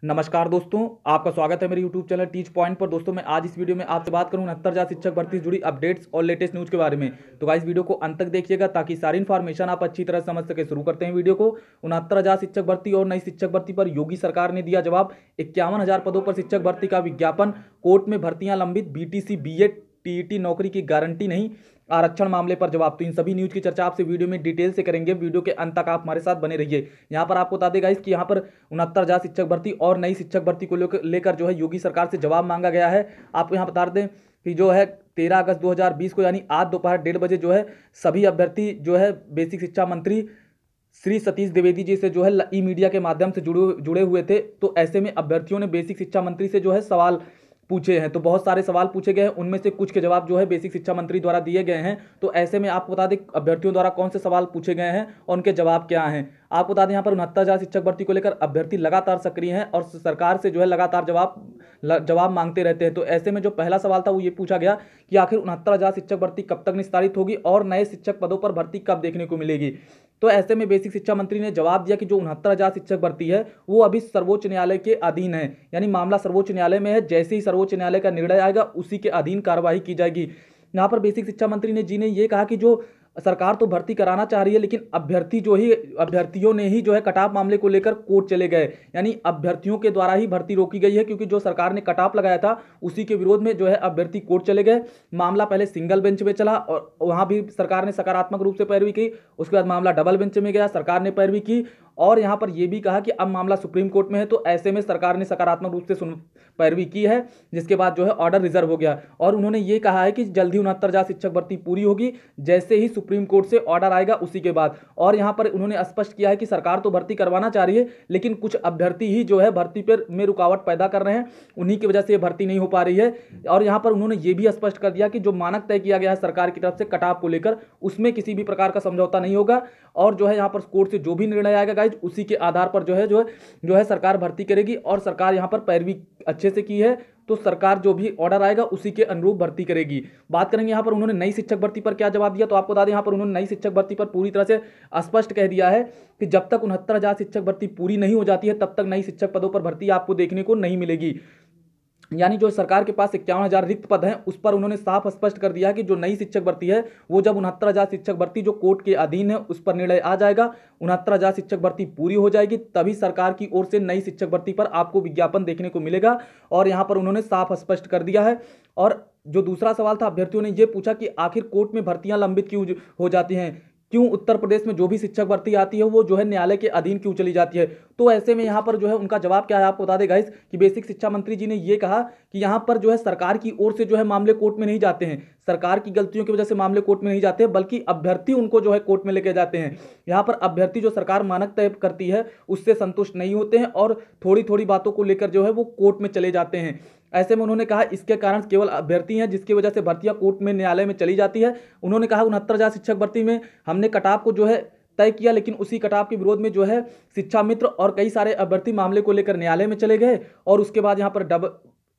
नमस्कार दोस्तों, आपका स्वागत है मेरे YouTube चैनल टीच पॉइंट पर। दोस्तों मैं आज इस वीडियो में आपसे बात करूं 69,000 शिक्षक भर्ती से जुड़ी अपडेट्स और लेटेस्ट न्यूज़ के बारे में। तो गाइस वीडियो को अंत तक देखिएगा ताकि सारी इन्फॉर्मेशन आप अच्छी तरह समझ सके। शुरू करते हैं वीडियो को। 69,000 शिक्षक भर्ती और नई शिक्षक भर्ती पर योगी सरकार ने दिया जवाब। 51,000 पदों पर शिक्षक भर्ती का विज्ञापन। कोर्ट में भर्तियां लंबित। BTC BEd TET नौकरी की गारंटी नहीं। आरक्षण मामले पर जवाब। तो इन सभी न्यूज़ की चर्चा आपसे वीडियो में डिटेल से करेंगे। वीडियो के अंत तक आप हमारे साथ बने रहिए। यहाँ पर आपको बता देगा कि यहाँ पर 69,000 शिक्षक भर्ती और नई शिक्षक भर्ती को लेकर जो है योगी सरकार से जवाब मांगा गया है। आपको यहाँ बता दें कि जो है 13 अगस्त 2020 को यानी आज दोपहर 1:30 बजे जो है सभी अभ्यर्थी जो है बेसिक शिक्षा मंत्री श्री सतीश द्विवेदी जी से जो है ई मीडिया के माध्यम से जुड़े हुए थे। तो ऐसे में अभ्यर्थियों ने बेसिक शिक्षा मंत्री से जो है सवाल पूछे हैं। तो बहुत सारे सवाल पूछे गए हैं, उनमें से कुछ के जवाब जो है बेसिक शिक्षा मंत्री द्वारा दिए गए हैं। तो ऐसे में आपको बता दें अभ्यर्थियों द्वारा कौन से सवाल पूछे गए हैं और उनके जवाब क्या हैं। आपको बता दें यहाँ पर 69,000 शिक्षक भर्ती को लेकर अभ्यर्थी लगातार सक्रिय हैं और सरकार से जो है लगातार जवाब मांगते रहते हैं। तो ऐसे में जो पहला सवाल था वो ये पूछा गया कि आखिर 69,000 शिक्षक भर्ती कब तक निस्तारित होगी और नए शिक्षक पदों पर भर्ती कब देखने को मिलेगी। तो ऐसे में बेसिक शिक्षा मंत्री ने जवाब दिया कि जो 69,000 शिक्षक भर्ती है वो अभी सर्वोच्च न्यायालय के अधीन है, यानी मामला सर्वोच्च न्यायालय में है। जैसे ही सर्वोच्च न्यायालय का निर्णय आएगा उसी के अधीन कार्रवाई की जाएगी। यहाँ पर बेसिक शिक्षा मंत्री जी ने ये कहा कि जो सरकार तो भर्ती कराना चाह रही है, लेकिन अभ्यर्थियों ने ही जो है कट ऑफ मामले को लेकर कोर्ट चले गए, यानी अभ्यर्थियों के द्वारा ही भर्ती रोकी गई है, क्योंकि जो सरकार ने कट ऑफ लगाया था उसी के विरोध में जो है अभ्यर्थी कोर्ट चले गए। मामला पहले सिंगल बेंच में चला और वहां भी सरकार ने सकारात्मक रूप से पैरवी की। उसके बाद मामला डबल बेंच में गया, सरकार ने पैरवी की और यहाँ पर यह भी कहा कि अब मामला सुप्रीम कोर्ट में है। तो ऐसे में सरकार ने सकारात्मक रूप से पैरवी की है, जिसके बाद जो है ऑर्डर रिजर्व हो गया और उन्होंने ये कहा है कि जल्दी 69,000 शिक्षक भर्ती पूरी होगी जैसे ही सुप्रीम कोर्ट से ऑर्डर आएगा उसी के बाद। और यहाँ पर उन्होंने स्पष्ट किया है कि सरकार तो भर्ती करवाना चाह रही है, लेकिन कुछ अभ्यर्थी ही जो है भर्ती पर में रुकावट पैदा कर रहे हैं, उन्हीं की वजह से भर्ती नहीं हो पा रही है। और यहाँ पर उन्होंने ये भी स्पष्ट कर दिया कि जो मानक तय किया गया है सरकार की तरफ से कट ऑफ को लेकर, उसमें किसी भी प्रकार का समझौता नहीं होगा और जो है यहाँ पर कोर्ट से जो भी निर्णय आएगा गाइज उसी के आधार पर जो है सरकार भर्ती करेगी। और सरकार यहाँ पर पैरवी अच्छे से की है, तो सरकार जो भी ऑर्डर आएगा उसी के अनुरूप भर्ती करेगी। बात करेंगे यहाँ पर उन्होंने नई शिक्षक भर्ती पर क्या जवाब दिया। तो आपको बता दें यहाँ पर उन्होंने नई शिक्षक भर्ती पर पूरी तरह से स्पष्ट कह दिया है कि जब तक 69,000 शिक्षक भर्ती पूरी नहीं हो जाती है तब तक नई शिक्षक पदों पर भर्ती आपको देखने को नहीं मिलेगी। यानी जो सरकार के पास 51,000 रिक्त पद हैं उस पर उन्होंने साफ स्पष्ट कर दिया कि जो नई शिक्षक भर्ती है वो जब 69,000 शिक्षक भर्ती जो कोर्ट के अधीन है उस पर निर्णय आ जाएगा, 69,000 शिक्षक भर्ती पूरी हो जाएगी, तभी सरकार की ओर से नई शिक्षक भर्ती पर आपको विज्ञापन देखने को मिलेगा। और यहाँ पर उन्होंने साफ स्पष्ट कर दिया है। और जो दूसरा सवाल था, अभ्यर्थियों ने यह पूछा कि आखिर कोर्ट में भर्तियां लंबित क्यों हो जाती हैं, क्यों उत्तर प्रदेश में जो भी शिक्षक भर्ती आती है वो जो है न्यायालय के अधीन क्यों चली जाती है। तो ऐसे में यहाँ पर जो है उनका जवाब क्या है आपको बता दें गाइस कि बेसिक शिक्षा मंत्री जी ने ये कहा कि यहाँ पर जो है सरकार की ओर से जो है मामले कोर्ट में नहीं जाते हैं, सरकार की गलतियों की वजह से मामले कोर्ट में नहीं जाते, बल्कि अभ्यर्थी उनको जो है कोर्ट में लेके जाते हैं। यहाँ पर अभ्यर्थी जो सरकार मानक तय करती है उससे संतुष्ट नहीं होते हैं और थोड़ी थोड़ी बातों को लेकर जो है वो कोर्ट में चले जाते हैं। ऐसे में उन्होंने कहा इसके कारण केवल अभ्यर्थी हैं जिसकी वजह से भर्तियां कोर्ट में न्यायालय में चली जाती है। उन्होंने कहा 69,000 शिक्षक भर्ती में हमने कटाव को जो है तय किया, लेकिन उसी कटाव के विरोध में जो है शिक्षा मित्र और कई सारे अभ्यर्थी मामले को लेकर न्यायालय में चले गए और उसके बाद यहाँ पर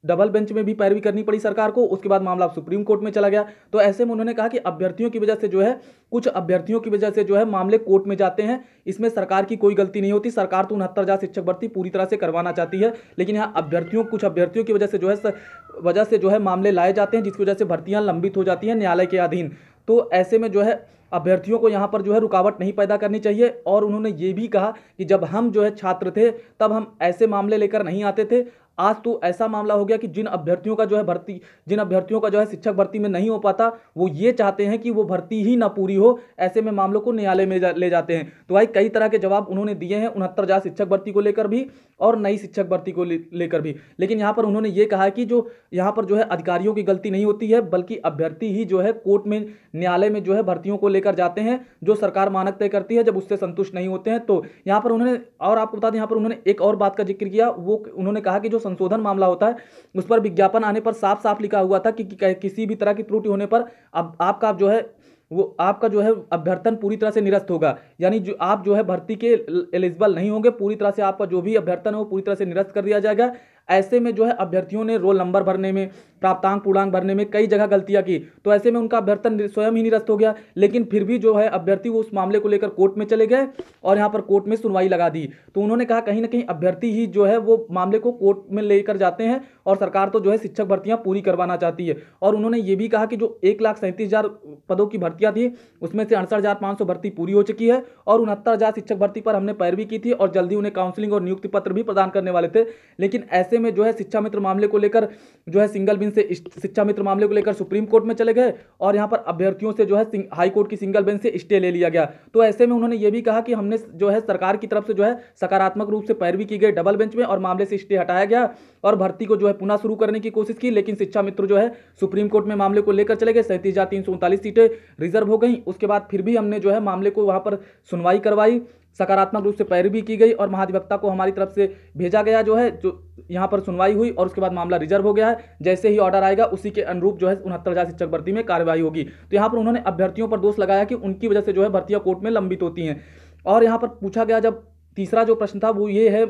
डबल बेंच में भी पैरवी करनी पड़ी सरकार को। उसके बाद मामला सुप्रीम कोर्ट में चला गया। तो ऐसे में उन्होंने कहा कि अभ्यर्थियों की वजह से जो है कुछ अभ्यर्थियों की वजह से जो है मामले कोर्ट में जाते हैं, इसमें सरकार की कोई गलती नहीं होती। सरकार तो 69,000 शिक्षक भर्ती पूरी तरह से करवाना चाहती है, लेकिन यहाँ कुछ अभ्यर्थियों की वजह से जो है मामले लाए जाते हैं, जिसकी वजह से भर्तियां लंबित हो जाती हैं न्यायालय के अधीन। तो ऐसे में जो है अभ्यर्थियों को यहाँ पर जो है रुकावट नहीं पैदा करनी चाहिए। और उन्होंने ये भी कहा कि जब हम जो है छात्र थे तब हम ऐसे मामले लेकर नहीं आते थे, आज तो ऐसा मामला हो गया कि जिन अभ्यर्थियों का जो है शिक्षक भर्ती में नहीं हो पाता वो ये चाहते हैं कि वो भर्ती ही ना पूरी हो, ऐसे में मामलों को न्यायालय में ले जाते हैं। तो भाई कई तरह के जवाब उन्होंने दिए हैं 69,000 शिक्षक भर्ती को लेकर भी और नई शिक्षक भर्ती को लेकर भी। लेकिन यहाँ पर उन्होंने ये कहा कि जो यहाँ पर जो है अधिकारियों की गलती नहीं होती है, बल्कि अभ्यर्थी ही जो है कोर्ट में न्यायालय में जो है भर्तियों को लेकर जाते हैं, जो सरकार मानक तय करती है, जब उससे संतुष्ट नहीं होते हैं। तो यहाँ पर उन्होंने और आपको बता दें यहाँ पर उन्होंने एक और बात का जिक्र किया, वो उन्होंने कहा कि जो संशोधन मामला होता है उस पर विज्ञापन आने पर साफ साफ लिखा हुआ था कि किसी भी तरह की त्रुटि होने पर अब आपका जो है अभ्यर्थन पूरी तरह से निरस्त होगा, यानी जो आप जो है भर्ती के एलिजिबल नहीं होंगे, पूरी तरह से आपका जो भी अभ्यर्थन है वो पूरी तरह से निरस्त कर दिया जाएगा। ऐसे में जो है अभ्यर्थियों ने रोल नंबर भरने में, प्राप्तांक पूर्णांक भरने में कई जगह गलतियां की, तो ऐसे में उनका अभ्यर्थन स्वयं ही निरस्त हो गया। लेकिन फिर भी जो है अभ्यर्थी वो उस मामले को लेकर कोर्ट में चले गए और यहाँ पर कोर्ट में सुनवाई लगा दी। तो उन्होंने कहा कहीं ना कहीं अभ्यर्थी ही जो है वो मामले को कोर्ट में लेकर जाते हैं और सरकार तो जो है शिक्षक भर्तियां पूरी करवाना चाहती है। और उन्होंने ये भी कहा कि जो 1,37,000 पदों की भर्तियां थी उसमें से 68,500 भर्ती पूरी हो चुकी है और 69,000 शिक्षक भर्ती पर हमने पैरवी की थी और जल्दी उन्हें काउंसलिंग और नियुक्ति पत्र भी प्रदान करने वाले थे। लेकिन ऐसे में जो है शिक्षा मित्र मामले को लेकर जो है सिंगल बेंच से शिक्षा मित्र मामले को लेकर सुप्रीम कोर्ट में चले गए और यहाँ पर अभ्यर्थियों से जो है हाई कोर्ट की सिंगल बेंच से स्टे ले लिया गया। तो ऐसे में उन्होंने ये भी कहा कि हमने जो है सरकार की तरफ से जो है सकारात्मक रूप से पैरवी की गई डबल बेंच में और मामले से स्टे हटाया गया और भर्ती को जो है पुनः शुरू करने की कोशिश की। लेकिन शिक्षा मित्र जो है सुप्रीम कोर्ट में मामले को लेकर चले गए। 37,339 सीटें रिजर्व हो गई। उसके बाद फिर भी हमने जो है मामले को वहां पर सुनवाई करवाई, सकारात्मक रूप से पैरवी की गई और महाधिवक्ता को हमारी तरफ से भेजा गया जो है, जो यहाँ पर सुनवाई हुई और उसके बाद मामला रिजर्व हो गया है। जैसे ही ऑर्डर आएगा उसी के अनुरूप जो है 69,000 शिक्षक भर्ती में कार्रवाई होगी। तो यहाँ पर उन्होंने अभ्यर्थियों पर दोष लगाया कि उनकी वजह से जो है भर्तियां कोर्ट में लंबित होती हैं। और यहाँ पर पूछा गया, जब तीसरा जो प्रश्न था वो ये है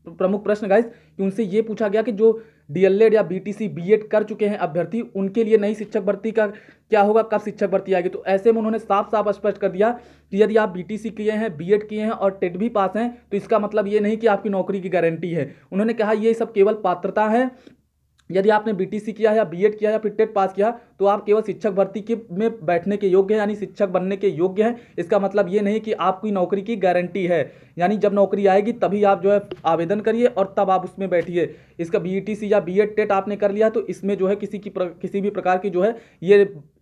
प्रमुख प्रश्न गाइस, कि उनसे ये पूछा गया कि जो डीएलएड या बीटीसी बीएड कर चुके हैं अभ्यर्थी, उनके लिए नई शिक्षक भर्ती का क्या होगा, कब शिक्षक भर्ती आएगी। तो ऐसे में उन्होंने साफ साफ स्पष्ट कर दिया कि यदि आप बीटीसी किए हैं, बीएड किए हैं और टेट भी पास हैं तो इसका मतलब ये नहीं कि आपकी नौकरी की गारंटी है। उन्होंने कहा ये सब केवल पात्रता है। यदि आपने बीटीसी किया या बीएड किया या फिर टेट पास किया तो आप केवल शिक्षक भर्ती के में बैठने के योग्य हैं, यानी शिक्षक बनने के योग्य हैं। इसका मतलब ये नहीं कि आपकी नौकरी की गारंटी है, यानी जब नौकरी आएगी तभी आप जो है आवेदन करिए और तब आप उसमें बैठिए। इसका बीटीसी या बीएड टेट आपने कर लिया तो इसमें जो है किसी भी प्रकार की जो है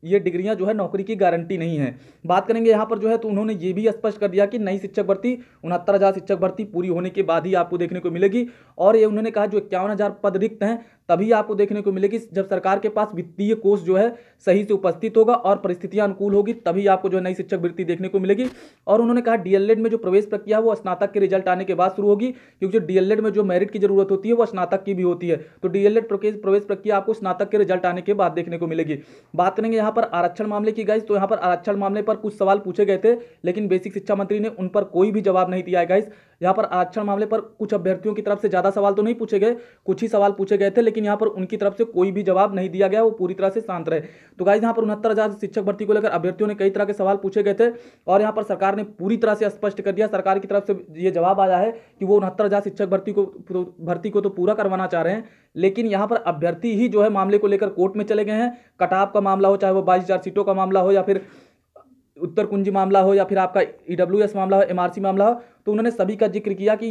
ये डिग्रियां जो है नौकरी की गारंटी नहीं है। बात करेंगे यहाँ पर जो है, तो उन्होंने ये भी स्पष्ट कर दिया कि नई शिक्षक भर्ती 69,000 शिक्षक भर्ती पूरी होने के बाद ही आपको देखने को मिलेगी। और ये उन्होंने कहा जो 51,000 पद रिक्त हैं तभी आपको देखने को मिलेगी जब सरकार के पास वित्तीय कोष जो है सही से उपस्थित होगा और परिस्थितियां अनुकूल होगी, तभी आपको जो है नई शिक्षक भर्ती देखने को मिलेगी। और उन्होंने कहा डीएलएड में जो प्रवेश प्रक्रिया है वो स्नातक के रिजल्ट आने के बाद शुरू होगी, क्योंकि जो डीएलएड में जो मेरिट की जरूरत होती है वो स्नातक की भी होती है। तो डीएलएड प्रवेश प्रक्रिया आपको स्नातक के रिजल्ट आने के बाद देखने को मिलेगी। बात करेंगे यहाँ पर आरक्षण मामले की गाइस, तो यहाँ पर आरक्षण मामले पर कुछ सवाल पूछे गए थे लेकिन बेसिक शिक्षा मंत्री ने उन पर कोई भी जवाब नहीं दिया है गाइस। यहाँ पर आरक्षण मामले पर कुछ अभ्यर्थियों की तरफ से ज्यादा सवाल तो नहीं पूछे गए, कुछ ही सवाल पूछे गए थे, लेकिन यहाँ पर उनकी तरफ से कोई भी जवाब नहीं दिया गया, वो पूरी तरह से शांत रहे। तो गाइस यहाँ पर 69,000 शिक्षक भर्ती को लेकर अभ्यर्थियों ने कई तरह के सवाल पूछे गए थे और यहाँ पर सरकार ने पूरी तरह से स्पष्ट कर दिया, सरकार की तरफ से ये जवाब आया है कि वो 69,000 शिक्षक भर्ती को तो पूरा करवाना चाह रहे हैं, लेकिन यहाँ पर अभ्यर्थी ही जो है मामले को लेकर कोर्ट में चले गए हैं। कटाव का मामला हो, चाहे वो 22,000 सीटों का मामला हो या फिर उत्तर कुंजी मामला हो या फिर आपका ईडब्ल्यूएस मामला हो, एमआरसी मामला हो, तो उन्होंने सभी का जिक्र किया कि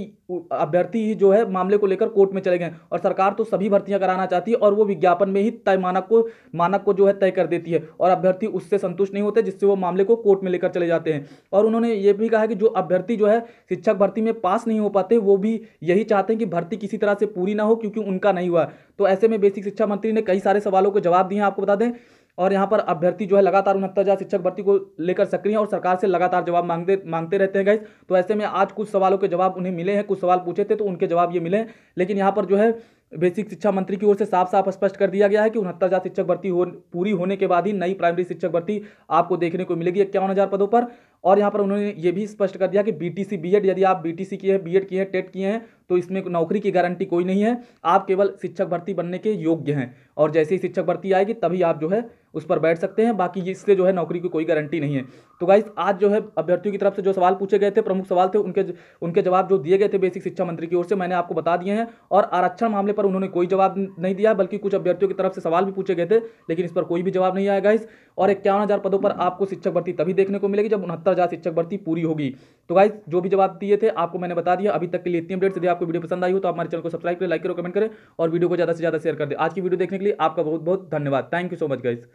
अभ्यर्थी ही जो है मामले को लेकर कोर्ट में चले गए और सरकार तो सभी भर्तियां कराना चाहती है और वो विज्ञापन में ही तय मानक को जो है तय कर देती है और अभ्यर्थी उससे संतुष्ट नहीं होते, जिससे वो मामले को कोर्ट में लेकर चले जाते हैं। और उन्होंने ये भी कहा कि जो अभ्यर्थी जो है शिक्षक भर्ती में पास नहीं हो पाते वो भी यही चाहते हैं कि भर्ती किसी तरह से पूरी ना हो क्योंकि उनका नहीं हुआ। तो ऐसे में बेसिक शिक्षा मंत्री ने कई सारे सवालों के जवाब दिए हैं, आपको बता दें। और यहाँ पर अभ्यर्थी जो है लगातार 69,000 शिक्षक भर्ती को लेकर सक्रिय हैं और सरकार से लगातार जवाब मांगते रहते हैं गाइस। तो ऐसे में आज कुछ सवालों के जवाब उन्हें मिले हैं, कुछ सवाल पूछे थे तो उनके जवाब ये मिले हैं, लेकिन यहाँ पर जो है बेसिक शिक्षा मंत्री की ओर से साफ साफ स्पष्ट कर दिया गया है कि 69,000 शिक्षक भर्ती पूरी होने के बाद ही नई प्राइमरी शिक्षक भर्ती आपको देखने को मिलेगी 51,000 पदों पर। और यहाँ पर उन्होंने ये भी स्पष्ट कर दिया कि बीटीसी बीएड, यदि आप बीटीसी किए हैं, बीएड किए हैं, टेट किए हैं तो इसमें नौकरी की गारंटी कोई नहीं है, आप केवल शिक्षक भर्ती बनने के योग्य हैं और जैसे ही शिक्षक भर्ती आएगी तभी आप जो है उस पर बैठ सकते हैं, बाकी इससे जो है नौकरी की कोई गारंटी नहीं है। तो गाइस आज जो है अभ्यर्थियों की तरफ से जो सवाल पूछे गए थे, प्रमुख सवाल थे, उनके जवाब जो दिए गए थे बेसिक शिक्षा मंत्री की ओर से मैंने आपको बता दिए हैं। और आरक्षण मामले पर उन्होंने कोई जवाब नहीं दिया, बल्कि कुछ अभ्यर्थियों की तरफ से सवाल भी पूछे गए थे लेकिन इस पर कोई भी जवाब नहीं आया गाइस। और 51,000 पदों पर आपको शिक्षक भर्ती तभी देखने को मिलेगी जब 69,000 शिक्षक भर्ती पूरी होगी। तो गाइस जो भी जवाब दिए थे आपको मैंने बता दिया। अभी तक के लिए इतनी अपडेट्स। यदि आपको वीडियो पसंद आई हो तो आप हमारे चैनल को सब्सक्राइब करें, लाइक करें, कमेंट करें और वीडियो को ज़्यादा से ज़्यादा शेयर कर दें। आज की वीडियो देखने के लिए आपका बहुत बहुत धन्यवाद। Thank you so much guys.